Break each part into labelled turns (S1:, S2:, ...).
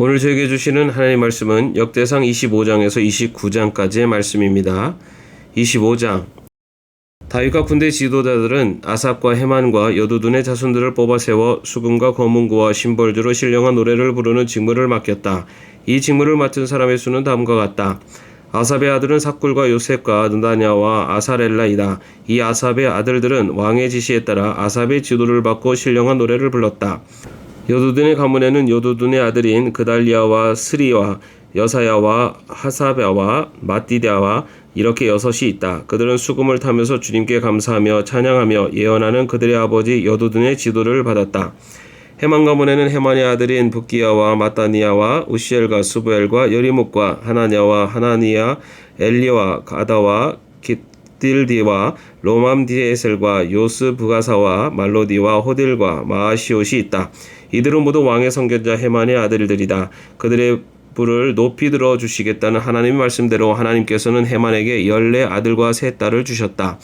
S1: 오늘 저에게 주시는 하나님의 말씀은 역대상 25장에서 29장까지의 말씀입니다. 25장. 다윗과 군대 지도자들은 아삽과 헤만과 여두둔의 자손들을 뽑아 세워 수금과 거문구와 심벌주로 신령한 노래를 부르는 직무를 맡겼다. 이 직무를 맡은 사람의 수는 다음과 같다. 아삽의 아들은 삭굴과 요셉과 느다냐와 아사렐라이다. 이 아삽의 아들들은 왕의 지시에 따라 아삽의 지도를 받고 신령한 노래를 불렀다. 여두둔의 가문에는 여두둔의 아들인 그달리아와 스리와 여사야와 하사랴와 마띠랴와 이렇게 6이 있다. 그들은 수금을 타면서 주님께 감사하며 찬양하며 예언하는 그들의 아버지 여두둔의 지도를 받았다. 헤만 가문에는 헤만의 아들인 붓기야와 마따니야와 우시엘과 스부엘과 여리목과 하나냐와 하나니야 엘리와 가다와 깃딜디와 로맘디에셀과 요스 부가사와 말로디와 호딜과 마아시옷이 있다. 이들은 모두 왕의 선견자 헤만의 아들들이다. 그들의 부를 높이 들어 주시겠다는 하나님의 말씀대로 하나님께서는 헤만에게 14아들과 3딸을 주셨다.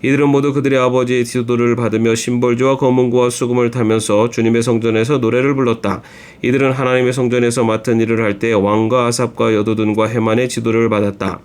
S1: 이들은 모두 그들의 아버지의 지도를 받으며 심벌주와 거문구와 수금을 타면서 주님의 성전에서 노래를 불렀다. 이들은 하나님의 성전에서 맡은 일을 할 때 왕과 아삽과 여두둔과 헤만의 지도를 받았다.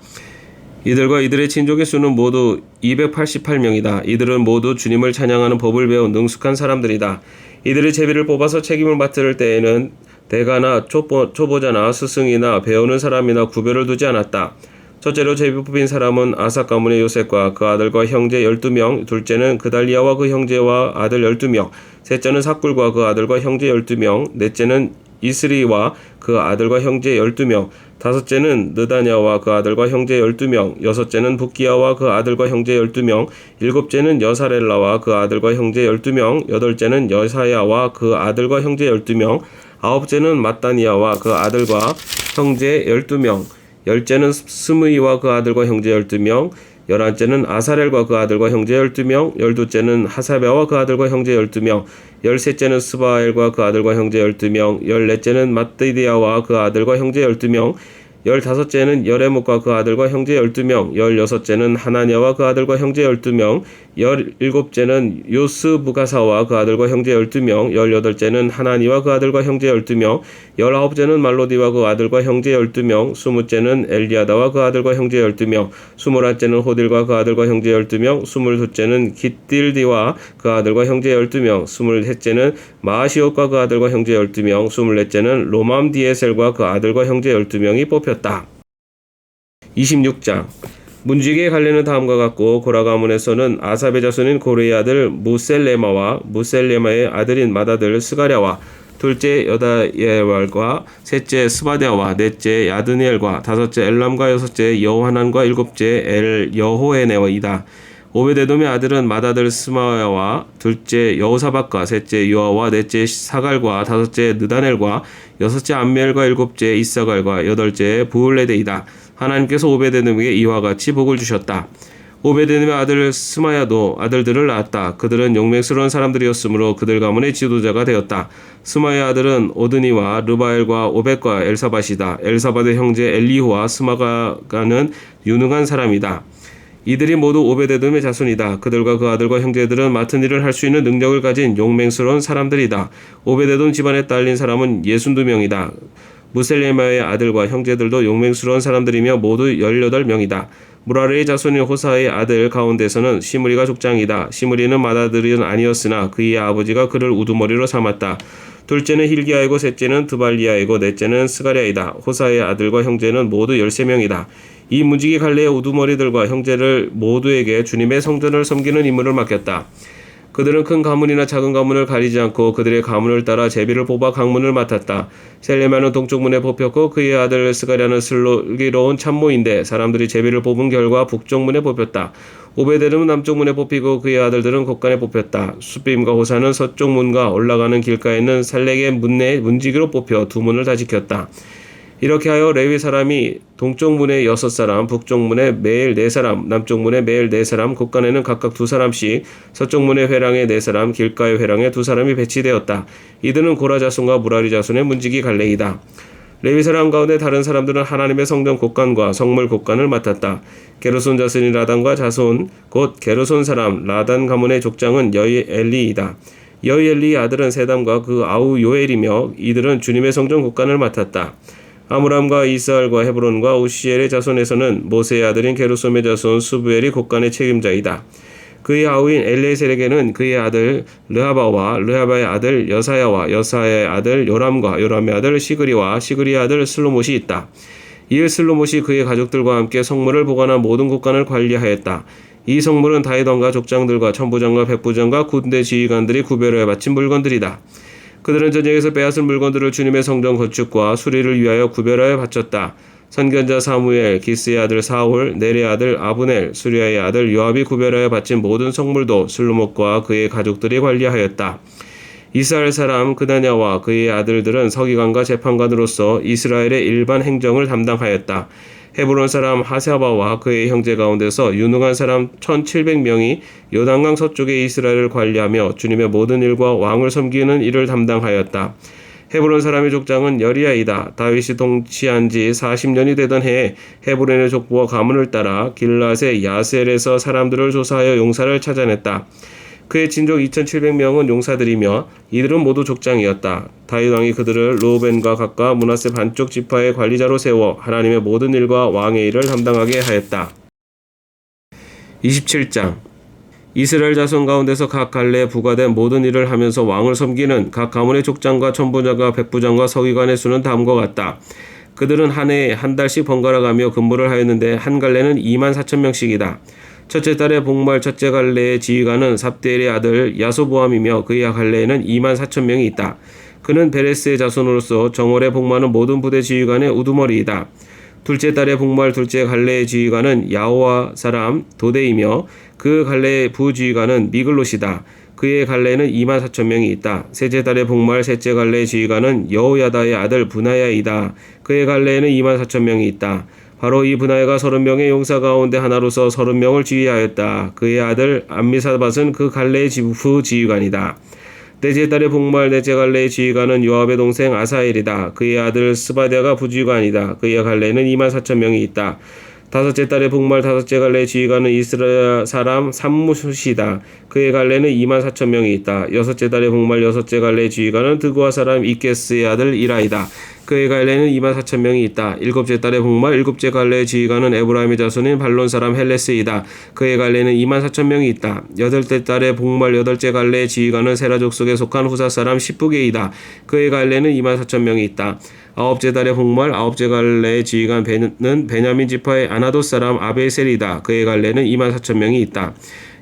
S1: 이들과 이들의 친족의 수는 모두 288명이다. 이들은 모두 주님을 찬양하는 법을 배운 능숙한 사람들이다. 이들의 제비를 뽑아서 책임을 맡을 때에는 대가나 초보자나 스승이나 배우는 사람이나 구별을 두지 않았다. 첫째로 제비 뽑힌 사람은 아삭 가문의 요셉과 그 아들과 형제 12명, 둘째는 그달리아와 그 형제와 아들 12명, 셋째는 삭굴과 그 아들과 형제 12명, 넷째는 이스리와 그 아들과 형제 12명, 다섯째는 느다냐와 그 아들과 형제 12명, 여섯째는 붓기야와 그 아들과 형제 12명, 일곱째는 여사렐라와 그 아들과 형제 12명, 여덟째는 여사야와 그 아들과 형제 12명, 아홉째는 마따니야와 그 아들과 형제 12명, 열째는 스므이와 그 아들과 형제 12명, 11째는 아사렐과 그 아들과 형제 12명, 12째는 하사랴와 그 아들과 형제 12명, 13째는 스바엘과 그 아들과 형제 12명, 14째는 마띠디아와 그 아들과 형제 12명, 15째는 여레목과 그 아들과 형제 12명, 16째는 하나냐와 그 아들과 형제 12명, 17째는 요스부가사와 그 아들과 형제 12명, 18째는 하나니와 그 아들과 형제 12명, 19째는 말로디와 그 아들과 형제 12명, 20째는 엘리아다와 그 아들과 형제 12명, 21째는 호딜과 그 아들과 형제 12명, 22째는 깃딜디와 그 아들과 형제 12명, 23째는 마아시옷과 그 아들과 형제 12명, 24째는 로맘디에셀과 그 아들과 형제 12명이 뽑혔다. 26장. 문지기의 관례는 다음과 같고 고라 가문에서는 아삽의 자손인 고레의 아들 무셀레마와 무셀레마의 아들인 맏아들 스가랴와 둘째 여다예왈과 셋째 스바데와 넷째 야드니엘과 다섯째 엘람과 여섯째 여호하난과 일곱째 엘여호에네이다. 오베데돔의 아들은 맏아들 스마야와 둘째 여호사박과 셋째 요아와 넷째 사갈과 다섯째 느다넬과 여섯째 암미엘과 일곱째 이사갈과 여덟째 부울레데이다. 하나님께서 오베데돔에게 이와 같이 복을 주셨다. 오베데돔의 아들 스마야도 아들들을 낳았다. 그들은 용맹스러운 사람들이었으므로 그들 가문의 지도자가 되었다. 스마야의 아들은 오드니와 르바엘과 오벳과 엘사밧이다. 엘사밧의 형제 엘리후와 스마가는 유능한 사람이다. 이들이 모두 오베데돔의 자손이다. 그들과 그 아들과 형제들은 맡은 일을 할 수 있는 능력을 가진 용맹스러운 사람들이다. 오베데돔 집안에 딸린 사람은 62명이다. 무셀레마의 아들과 형제들도 용맹스러운 사람들이며 모두 18명이다. 무라르의 자손인 호사의 아들 가운데서는 시므리가 족장이다. 시므리는 맏아들은 아니었으나 그의 아버지가 그를 우두머리로 삼았다. 둘째는 힐기야이고 셋째는 드발리야이고 넷째는 스가랴이다. 호사의 아들과 형제는 모두 13명이다. 이 문지기 갈래의 우두머리들과 형제를 모두에게 주님의 성전을 섬기는 임무를 맡겼다. 그들은 큰 가문이나 작은 가문을 가리지 않고 그들의 가문을 따라 제비를 뽑아 강문을 맡았다. 셀레마는 동쪽 문에 뽑혔고 그의 아들 스가랴는 슬기로운 참모인데 사람들이 제비를 뽑은 결과 북쪽 문에 뽑혔다. 오베데돔은 남쪽 문에 뽑히고 그의 아들들은 곳간에 뽑혔다. 숫빔과 호사는 서쪽 문과 올라가는 길가에 있는 살렉의 문내 문지기로 뽑혀 두 문을 다 지켰다. 이렇게 하여 레위 사람이 동쪽 문에 6사람, 북쪽 문에 매일 4사람, 남쪽 문에 매일 4사람, 곳간에는 각각 2사람씩, 서쪽 문의 회랑에 4사람, 길가의 회랑에 2사람이 배치되었다. 이들은 고라 자손과 무라리 자손의 문지기 갈레이다. 레위 사람 가운데 다른 사람들은 하나님의 성전 곳간과 성물 곳간을 맡았다. 게르손 자손인 라단과 자손 곧 게르손 사람 라단 가문의 족장은 여이엘리이다. 여이엘리의 아들은 세담과 그 아우 요엘이며 이들은 주님의 성전 곳간을 맡았다. 아므람과 이스알과 헤브론과 우시엘의 자손에서는 모세의 아들인 게르솜의 자손 수부엘이 곳간의 책임자이다. 그의 아우인 엘레셀에게는 그의 아들 르하바와 르하바의 아들 여사야와 여사야의 아들 요람과 요람의 아들 시그리와 시그리의 아들 슬로못이 있다. 이에 슬로못이 그의 가족들과 함께 성물을 보관한 모든 곳간을 관리하였다. 이 성물은 다윗 왕과 족장들과 천부장과 백부장과 군대 지휘관들이 구별하여 바친 물건들이다. 그들은 전쟁에서 빼앗은 물건들을 주님의 성전 건축과 수리를 위하여 구별하여 바쳤다. 선견자 사무엘, 기스의 아들 사울, 넬의 아들 아브넬, 수리아의 아들 요압이 구별하여 바친 모든 성물도 슬로못과 그의 가족들이 관리하였다. 이스라엘 사람 그다냐와 그의 아들들은 서기관과 재판관으로서 이스라엘의 일반 행정을 담당하였다. 헤브론 사람 하사바와 그의 형제 가운데서 유능한 사람 1700명이 요단강 서쪽의 이스라엘을 관리하며 주님의 모든 일과 왕을 섬기는 일을 담당하였다. 헤브론 사람의 족장은 여리야이다. 다윗이 통치한 지 40년이 되던 해에 헤브론의 족보와 가문을 따라 길앗의 야셀에서 사람들을 조사하여 용사를 찾아냈다. 그의 친족 2700명은 용사들이며 이들은 모두 족장이었다. 다윗 왕이 그들을 르우벤과 각과 므낫세 반쪽 지파의 관리자로 세워 하나님의 모든 일과 왕의 일을 담당하게 하였다. 27장 이스라엘 자손 가운데서 각 갈래에 부과된 모든 일을 하면서 왕을 섬기는 각 가문의 족장과 천부장과 백부장과 서기관의 수는 다음과 같다. 그들은 한 해에 한 달씩 번갈아 가며 근무를 하였는데 한 갈래는 24,000명씩이다. 첫째 달의 복말 첫째 갈래의 지휘관은 삽대엘의 아들 야소보암이며 그의 갈래에는 24,000명이 있다. 그는 베레스의 자손으로서 정월에 복마는 모든 부대 지휘관의 우두머리이다. 둘째 달의 복말 둘째 갈래의 지휘관은 야호와 사람 도데이며 그 갈래의 부지휘관은 미글롯이다. 그의 갈래에는 24,000명이 있다. 셋째 달의 복말 셋째 갈래의 지휘관은 여호야다의 아들 브나야이다. 그의 갈래에는 24,000명이 있다. 바로 이 브나야가 30명의 용사 가운데 하나로서 30명을 지휘하였다. 그의 아들 암미사밧은 그 갈래의 부지휘관이다. 넷째 달의 복말 넷째 갈래의 지휘관은 요압의 동생 아사엘이다. 그의 아들 스바디아가 부지휘관이다. 그의 갈래에는 24,000명이 있다. 다섯째 달의 복말 다섯째 갈래의 지휘관은 이스라엘 사람 삼무시다. 그의 갈래는 24,000명이 있다. 여섯째 달의 복말 여섯째 갈래의 지휘관은 드구아 사람 이게스의 아들 이라이다. 그의 갈래는 24,000명이 있다. 일곱째 달의 복말 일곱째 갈래의 지휘관은 에브라임의 자손인 발론 사람 헬레스이다. 그의 갈래는 24,000명이 있다. 여덟째 달의 복말 여덟째 갈래의 지휘관은 세라 족속에 속한 후사 사람 시프게이다. 그의 갈래는 24,000명이 있다. 아홉째 달의 복말 아홉째 갈래의 지휘관은 베냐민 지파의 아나돗 사람 아베셀이다. 그의 갈래는 24,000명이 있다.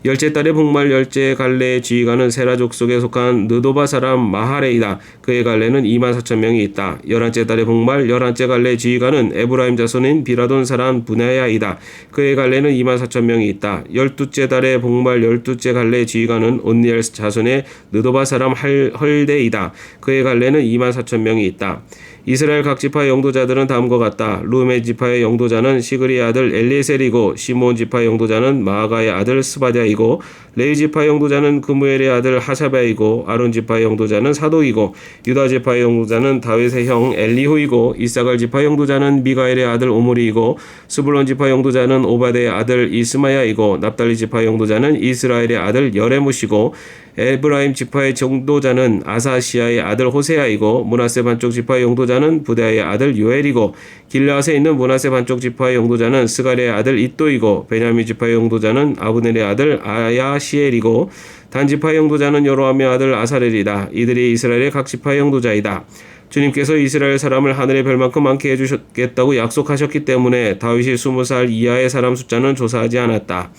S1: 열째 달의 복말 열째 갈래의 지휘관은 세라 족속에 속한 느도바 사람 마하레이다. 그의 갈래는 24,000명이 있다. 열한째 달의 복말 열한째 갈래의 지휘관은 에브라임 자손인 비라돈 사람 분야야이다. 그의 갈래는 24,000명이 있다. 열두째 달의 복말 열두째 갈래의 지휘관은 온니엘 자손의 느도바 사람 헐데이다. 그의 갈래는 24,000명이 있다. 이스라엘 각 지파의 영도자들은 다음과 같다. 루멘 지파의 영도자는 시그리의 아들 엘리에셀이고 시몬 지파의 영도자는 마아가의 아들 스바디아이고 레위 지파의 영도자는 그무엘의 아들 하샤바이고 아론 지파의 영도자는 사독이고 유다 지파의 영도자는 다윗의 형 엘리후이고 이사갈 지파의 영도자는 미가엘의 아들 오므리이고 스불론 지파의 영도자는 오바데의 아들 이스마야이고 납달리 지파의 영도자는 이스라엘의 아들 여레무시고 에브라임 지파의 영도자는 아사시아의 아들 호세아이고 므낫세 반쪽 지파의 영도자는 부다의 아들 요엘이고 길르앗에 있는 므낫세 반쪽 지파의 영도자는 스가리의 아들 잇도이고 베냐민 지파의 영도자는 아브넬의 아들 아야시엘이고 단 지파의 영도자는 여로함의 아들 아사렐이다. 이들이 이스라엘의 각 지파의 영도자이다. 주님께서 이스라엘 사람을 하늘의 별만큼 많게 해주셨겠다고 약속하셨기 때문에 다윗이 20살 이하의 사람 숫자는 조사하지 않았다.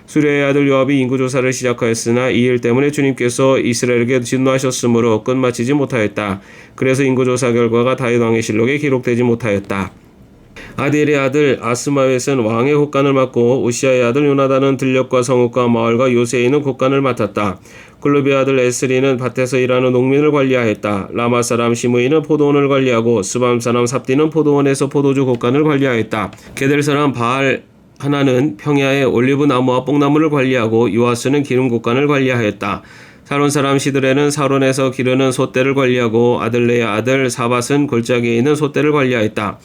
S1: 수리아의 아들 요압이 인구조사를 시작하였으나 이 일 때문에 주님께서 이스라엘에게 진노하셨으므로 끝마치지 못하였다. 그래서 인구조사 결과가 다윗 왕의 실록에 기록되지 못하였다. 아디엘의 아들 아스마웻은 왕의 곳간을 맡고 우시아의 아들 요나단은 들녘과 성읍과 마을과 요새에 있는 곳간을 맡았다. 글루비의 아들 에스리는 밭에서 일하는 농민을 관리하였다. 라마 사람 시므이는 포도원을 관리하고 스밤 사람 삽디는 포도원에서 포도주 곳간을 관리하였다. 게델 사람 바알 하나는 평야의 올리브 나무와 뽕나무를 관리하고 요아스는 기름 곳간을 관리하였다. 사론 사람 시드레는 사론에서 기르는 소떼를 관리하고 아들레의 아들 사밧은 골짜기에 있는 소떼를 관리하였다.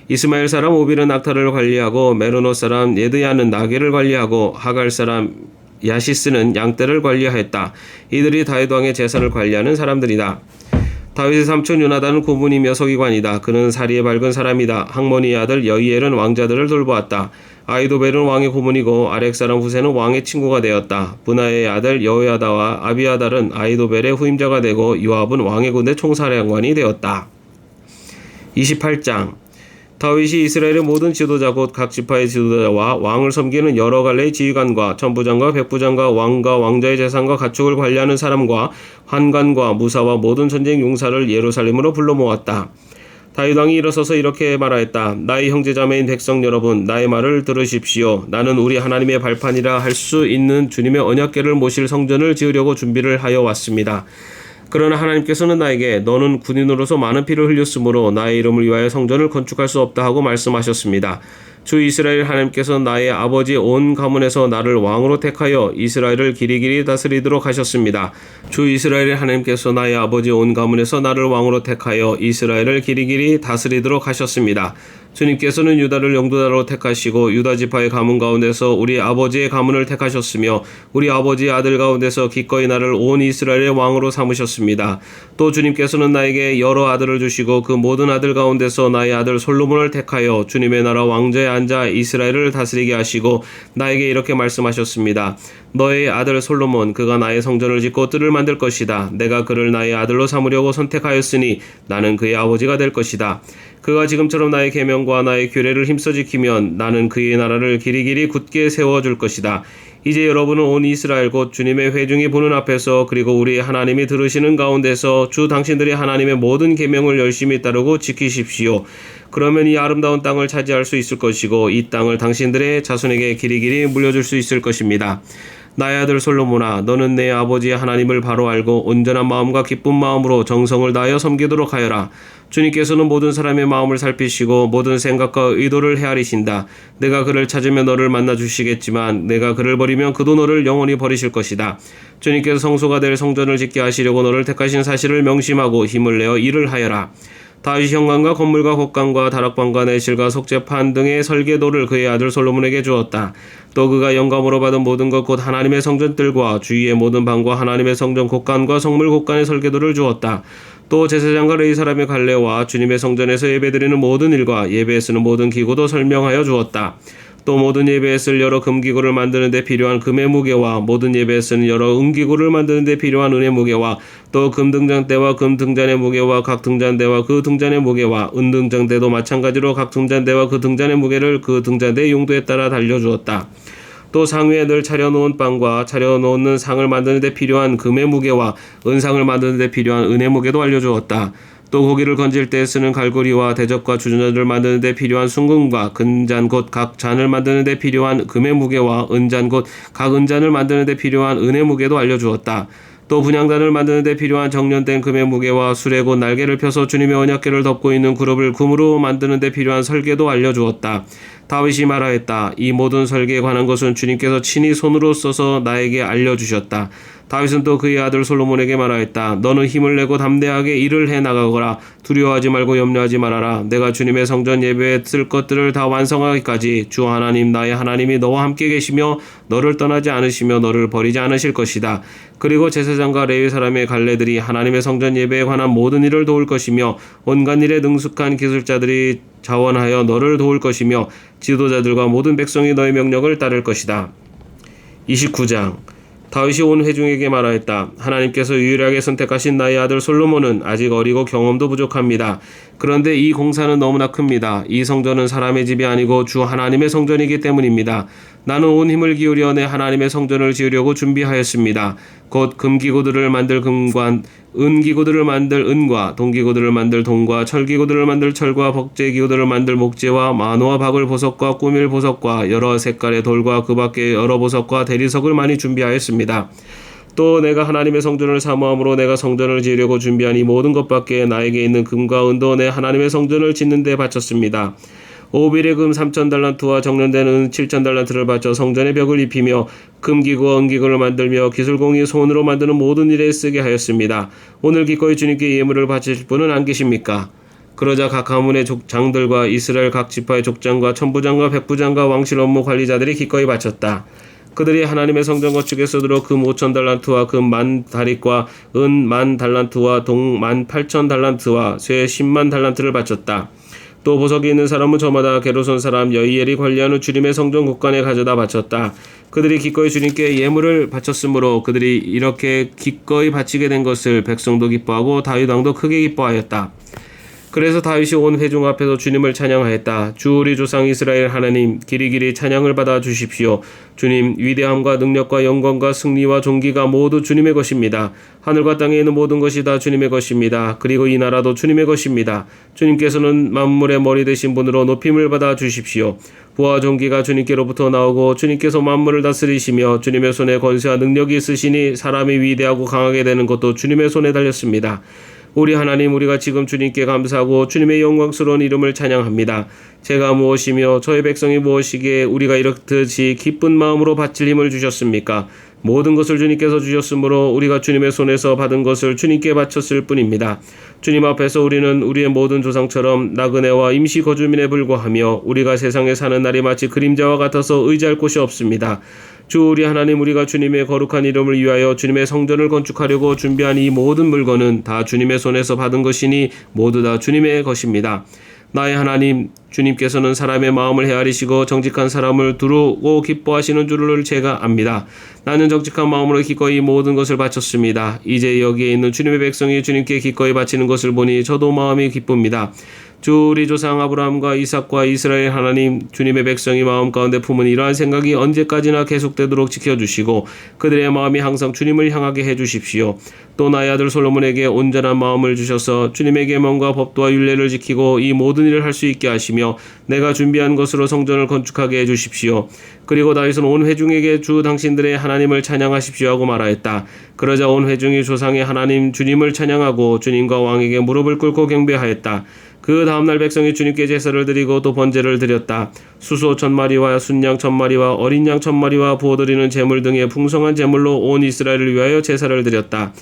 S1: 이스마엘 사람 오빌은 낙타를 관리하고 메로노 사람 예드야는 나귀를 관리하고 하갈 사람 야시스는 양떼를 관리하였다. 이들이 다윗 왕의 재산을 관리하는 사람들이다. 다윗의 삼촌 요나단은 고문이며 서기관이다. 그는 사리에 밝은 사람이다. 학모니의 아들 여이엘은 왕자들을 돌보았다. 아히도벨은 왕의 고문이고 아렉 사람 후세는 왕의 친구가 되었다. 브나의 아들 여호야다와 아비아달은 아히도벨의 후임자가 되고 요압은 왕의 군대 총사령관이 되었다. 28장 다윗이 이스라엘의 모든 지도자 곧 각 지파의 지도자와 왕을 섬기는 여러 갈래의 지휘관과 천부장과 백부장과 왕과 왕자의 재산과 가축을 관리하는 사람과 환관과 무사와 모든 전쟁 용사를 예루살렘으로 불러 모았다. 다윗 왕이 일어서서 이렇게 말하였다. 나의 형제자매인 백성 여러분, 나의 말을 들으십시오. 나는 우리 하나님의 발판이라 할 수 있는 주님의 언약궤를 모실 성전을 지으려고 준비를 하여 왔습니다. 그러나 하나님께서는 나에게 너는 군인으로서 많은 피를 흘렸으므로 나의 이름을 위하여 성전을 건축할 수 없다 하고 말씀하셨습니다. 주 이스라엘 하나님께서 나의 아버지 온 가문에서 나를 왕으로 택하여 이스라엘을 길이길이 다스리도록 하셨습니다. 주 이스라엘 하나님께서 나의 아버지 온 가문에서 나를 왕으로 택하여 이스라엘을 길이길이 다스리도록 하셨습니다. 주님께서는 유다를 영도자로 택하시고 유다 지파의 가문 가운데서 우리 아버지의 가문을 택하셨으며 우리 아버지의 아들 가운데서 기꺼이 나를 온 이스라엘의 왕으로 삼으셨습니다. 또 주님께서는 나에게 여러 아들을 주시고 그 모든 아들 가운데서 나의 아들 솔로몬을 택하여 주님의 나라 왕좌에 앉아 이스라엘을 다스리게 하시고 나에게 이렇게 말씀하셨습니다. 너의 아들 솔로몬 그가 나의 성전을 짓고 뜰을 만들 것이다. 내가 그를 나의 아들로 삼으려고 선택하였으니 나는 그의 아버지가 될 것이다. 그가 지금처럼 나의 계명과 나의 규례를 힘써 지키면 나는 그의 나라를 길이길이 굳게 세워줄 것이다. 이제 여러분은 온 이스라엘 곧 주님의 회중이 보는 앞에서 그리고 우리 하나님이 들으시는 가운데서 주 당신들이 하나님의 모든 계명을 열심히 따르고 지키십시오. 그러면 이 아름다운 땅을 차지할 수 있을 것이고 이 땅을 당신들의 자손에게 길이길이 물려줄 수 있을 것입니다. 나의 아들 솔로몬아, 너는 내 아버지 하나님을 바로 알고 온전한 마음과 기쁜 마음으로 정성을 다하여 섬기도록 하여라. 주님께서는 모든 사람의 마음을 살피시고 모든 생각과 의도를 헤아리신다. 내가 그를 찾으면 너를 만나 주시겠지만 내가 그를 버리면 그도 너를 영원히 버리실 것이다. 주님께서 성소가 될 성전을 짓게 하시려고 너를 택하신 사실을 명심하고 힘을 내어 일을 하여라. 다윗이 현관과 건물과 곡간과 다락방과 내실과 속죄판 등의 설계도를 그의 아들 솔로몬에게 주었다. 또 그가 영감으로 받은 모든 것 곧 하나님의 성전들과 주위의 모든 방과 하나님의 성전 곡간과 성물 곡간의 설계도를 주었다. 또 제사장과 레위 사람의 갈례와 주님의 성전에서 예배드리는 모든 일과 예배에 쓰는 모든 기구도 설명하여 주었다. 또 모든 예배에 쓸 여러 금기구를 만드는 데 필요한 금의 무게와 모든 예배에 쓰는 여러 은기구를 만드는 데 필요한 은의 무게와 또 금등잔대와 금등잔의 무게와 각 등잔대와 그 등잔의 무게와 은등잔대도 마찬가지로 각 등잔대와 그 등잔의 무게를 그 등잔대의 용도에 따라 달려주었다. 또 상위에 늘 차려놓은 빵과 차려놓는 상을 만드는 데 필요한 금의 무게와 은상을 만드는 데 필요한 은의 무게도 알려주었다. 또 고기를 건질 때 쓰는 갈고리와 대접과 주전자를 만드는 데 필요한 순금과 금잔 곧 각 잔을 만드는 데 필요한 금의 무게와 은잔 곧 각 은잔을 만드는 데 필요한 은의 무게도 알려주었다. 또 분향단을 만드는 데 필요한 정련된 금의 무게와 수레 곧 날개를 펴서 주님의 언약궤를 덮고 있는 그룹을 금으로 만드는 데 필요한 설계도 알려주었다. 다윗이 말하였다. 이 모든 설계에 관한 것은 주님께서 친히 손으로 써서 나에게 알려주셨다. 다윗은 또 그의 아들 솔로몬에게 말하였다. 너는 힘을 내고 담대하게 일을 해나가거라. 두려워하지 말고 염려하지 말아라. 내가 주님의 성전 예배에 쓸 것들을 다 완성하기까지 주 하나님 나의 하나님이 너와 함께 계시며 너를 떠나지 않으시며 너를 버리지 않으실 것이다. 그리고 제사장과 레위 사람의 갈례들이 하나님의 성전 예배에 관한 모든 일을 도울 것이며 온갖 일에 능숙한 기술자들이 자원하여 너를 도울 것이며 지도자들과 모든 백성이 너의 명령을 따를 것이다. 29장 다윗이 온 회중에게 말하였다. 하나님께서 유일하게 선택하신 나의 아들 솔로몬은 아직 어리고 경험도 부족합니다. 그런데 이 공사는 너무나 큽니다. 이 성전은 사람의 집이 아니고 주 하나님의 성전이기 때문입니다. 나는 온 힘을 기울여 내 하나님의 성전을 지으려고 준비하였습니다. 곧 금기구들을 만들 금과 은기구들을 만들 은과 동기구들을 만들 동과 철기구들을 만들 철과 복제기구들을 만들 목재와 마노와 박을 보석과 꾸밀 보석과 여러 색깔의 돌과 그 밖에 여러 보석과 대리석을 많이 준비하였습니다. 또 내가 하나님의 성전을 사모함으로 내가 성전을 지으려고 준비한 이 모든 것밖에 나에게 있는 금과 은도 내 하나님의 성전을 짓는 데 바쳤습니다. 오빌의 금 3,000달란트와 정련된 은 7,000달란트를 바쳐 성전의 벽을 입히며 금기구와 은기구를 만들며 기술공이 손으로 만드는 모든 일에 쓰게 하였습니다. 오늘 기꺼이 주님께 예물을 바치실 분은 안 계십니까? 그러자 각 가문의 장들과 이스라엘 각 지파의 족장과 천부장과 백부장과 왕실 업무 관리자들이 기꺼이 바쳤다. 그들이 하나님의 성전 건축에 쓰도록 금 5천 달란트와 금 10,000다릿과 은 10,000달란트와 동 18,000달란트와 쇠 10만 달란트를 바쳤다. 또 보석이 있는 사람은 저마다 게르손 사람 여이엘이 관리하는 주님의 성전 곳간에 가져다 바쳤다. 그들이 기꺼이 주님께 예물을 바쳤으므로 그들이 이렇게 기꺼이 바치게 된 것을 백성도 기뻐하고 다윗 왕도 크게 기뻐하였다. 그래서 다윗이 온 회중 앞에서 주님을 찬양하였다. 주 우리 조상 이스라엘 하나님, 길이길이 찬양을 받아 주십시오. 주님, 위대함과 능력과 영광과 승리와 존귀가 모두 주님의 것입니다. 하늘과 땅에 있는 모든 것이 다 주님의 것입니다. 그리고 이 나라도 주님의 것입니다. 주님께서는 만물의 머리 되신 분으로 높임을 받아 주십시오. 부와 존귀가 주님께로부터 나오고 주님께서 만물을 다스리시며 주님의 손에 권세와 능력이 있으시니 사람이 위대하고 강하게 되는 것도 주님의 손에 달렸습니다. 우리 하나님, 우리가 지금 주님께 감사하고 주님의 영광스러운 이름을 찬양합니다. 제가 무엇이며 저의 백성이 무엇이기에 우리가 이렇듯이 기쁜 마음으로 바칠 힘을 주셨습니까? 모든 것을 주님께서 주셨으므로 우리가 주님의 손에서 받은 것을 주님께 바쳤을 뿐입니다. 주님 앞에서 우리는 우리의 모든 조상처럼 나그네와 임시 거주민에 불과하며 우리가 세상에 사는 날이 마치 그림자와 같아서 의지할 곳이 없습니다. 주 우리 하나님, 우리가 주님의 거룩한 이름을 위하여 주님의 성전을 건축하려고 준비한 이 모든 물건은 다 주님의 손에서 받은 것이니 모두 다 주님의 것입니다. 나의 하나님, 주님께서는 사람의 마음을 헤아리시고 정직한 사람을 두르고 기뻐하시는 줄을 제가 압니다. 나는 정직한 마음으로 기꺼이 모든 것을 바쳤습니다. 이제 여기에 있는 주님의 백성이 주님께 기꺼이 바치는 것을 보니 저도 마음이 기쁩니다. 주 우리 조상 아브라함과 이삭과 이스라엘 하나님, 주님의 백성이 마음 가운데 품은 이러한 생각이 언제까지나 계속되도록 지켜주시고 그들의 마음이 항상 주님을 향하게 해주십시오. 또 나의 아들 솔로몬에게 온전한 마음을 주셔서 주님의 계명과 법도와 율례를 지키고 이 모든 일을 할 수 있게 하시며 내가 준비한 것으로 성전을 건축하게 해주십시오. 그리고 다윗은 온 회중에게 주 당신들의 하나님을 찬양하십시오 하고 말하였다. 그러자 온 회중이 조상의 하나님 주님을 찬양하고 주님과 왕에게 무릎을 꿇고 경배하였다. 그 다음날 백성이 주님께 제사를 드리고 또 번제를 드렸다. 수소 1,000마리와 순양 1,000마리와 어린 양 1,000마리와 부어드리는 제물 등의 풍성한 제물로 온 이스라엘을 위하여 제사를 드렸다.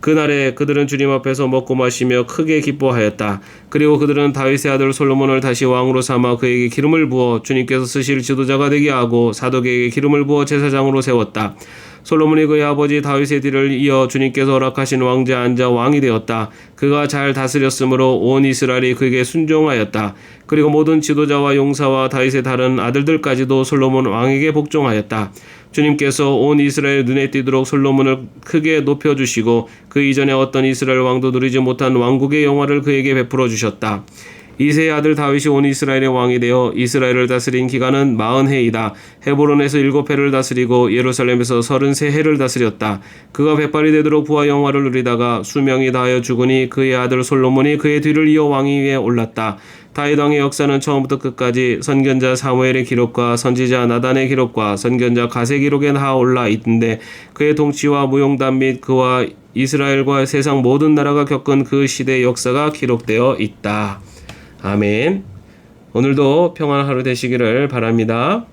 S1: 그날에 그들은 주님 앞에서 먹고 마시며 크게 기뻐하였다. 그리고 그들은 다윗의 아들 솔로몬을 다시 왕으로 삼아 그에게 기름을 부어 주님께서 쓰실 지도자가 되게 하고 사독에게 기름을 부어 제사장으로 세웠다. 솔로몬이 그의 아버지 다윗의 뒤를 이어 주님께서 허락하신 왕자에 앉아 왕이 되었다. 그가 잘 다스렸으므로 온 이스라엘이 그에게 순종하였다. 그리고 모든 지도자와 용사와 다윗의 다른 아들들까지도 솔로몬 왕에게 복종하였다. 주님께서 온 이스라엘 눈에 띄도록 솔로몬을 크게 높여주시고 그 이전에 어떤 이스라엘 왕도 누리지 못한 왕국의 영화를 그에게 베풀어 주셨다. 이새의 아들 다윗이 온 이스라엘의 왕이 되어 이스라엘을 다스린 기간은 40해이다. 헤브론에서 7해를 다스리고 예루살렘에서 33해를 다스렸다. 그가 백발이 되도록 부와 영화를 누리다가 수명이 다하여 죽으니 그의 아들 솔로몬이 그의 뒤를 이어 왕위 위에 올랐다. 다윗 왕의 역사는 처음부터 끝까지 선견자 사무엘의 기록과 선지자 나단의 기록과 선견자 갓의 기록에 다 올라 있는데 그의 통치와 무용담 및 그와 이스라엘과 세상 모든 나라가 겪은 그 시대의 역사가 기록되어 있다. 아멘. 오늘도 평안한 하루 되시기를 바랍니다.